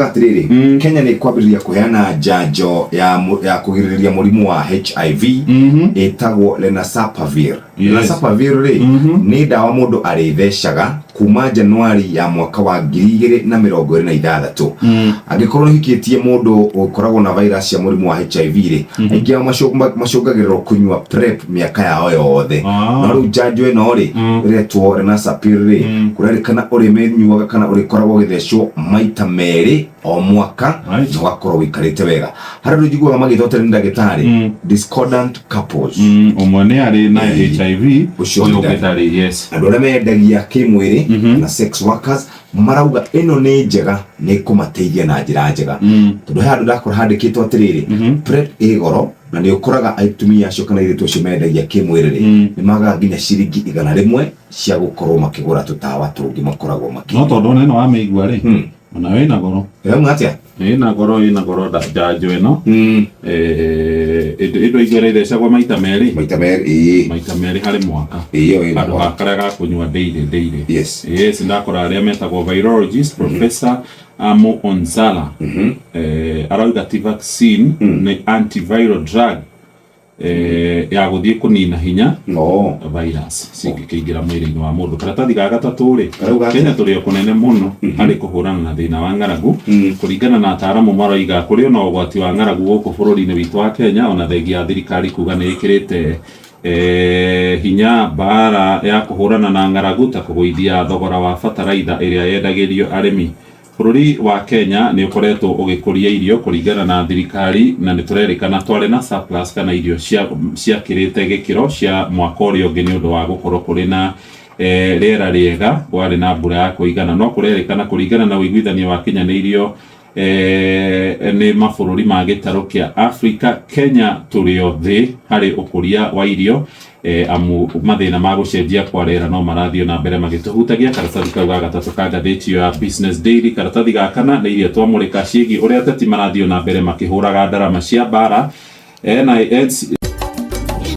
Gatiriri Kenya ni kwambiriria kuheana njanjo ya kugiririria murimu wa HIV etagwo lenacapavir. Lenacapavir ni dawa mundu aritheshaga kuma Januari ya mwaka wa 2026 angikorwo hikitie mundu ukoragwo na virus ya murimu wa HIV ri aingi macungagirwo kunywa PrEP miaka yao yothe no riu njanjo ino ri retwo lenacapavir ri kurerikana uri menyuaga kana uri koragwo githecwo maita meri o mwaka wakorwo wikarite wega hari rujiguaga magithotera ndagitari discordant couples omwe ari na HIV ucio ndagitari yes andu aria mendagia kimwiri na sex workers marauga ino ni njega ni kumateithia na njira njega tondu handu ndakora handikitwo atiriri PrEP igoro na ni ukoraga aitumia acio kana iritu acio mendagia kimwiri ni magaga nginya ciringi 100 cia gukorwo makigura tutawa tungi makoragwo maki no tondu neno wa meigua ri ona we na goro mwatia ina goro njanjo ino indo igere thecagwo maita meri hari mwaka iyo ina andu akaraga kunywa daily yes ndakora aria metagwo virologist professor Amo Onzala arauga ti vaccine ni antiviral drug ya guthie kunina hinya virus cingikiingira mwiri-ini wa mundu. Karatathi ga gatatu ri Kenya turi kunene muno hari kuhurana na thina wa ng'aragu kuringana na ataramu maraiga kuri ona ugwati wa ng'aragu guku bururi-ini witu wa Kenya ona thengia ya thirikari kuga ni ikirite hinya bara ya kuhurana na ng'aragu ta kuguithia thogora wa fertilizer iria yendagirio arimi. Bururi wa Kenya ni ukoretwo ugikuria irio kuringana na thirikari na niturerikana tware na surplus kana irio cia kirite gikiro cia mwaka urio ngi ni undu wa gukorwo kuri na riera riega kwari na mbura ya kuigana no kurerikana kuringana na uiguithania wa Kenya ni irio ni mabururi ma gitaro kia Africa. Kenya turio thi hari ukuria wa irio amu mathina ma gucenjia kwa rera no marathio na mbere magituhutagia. Karatathi kau ga gatatu ka ngathĩti ya Business Daily karatathi ga kana na iria twamurika ciĩgiĩ uria ateti marathio na mbere makihuraga ndarama cia bara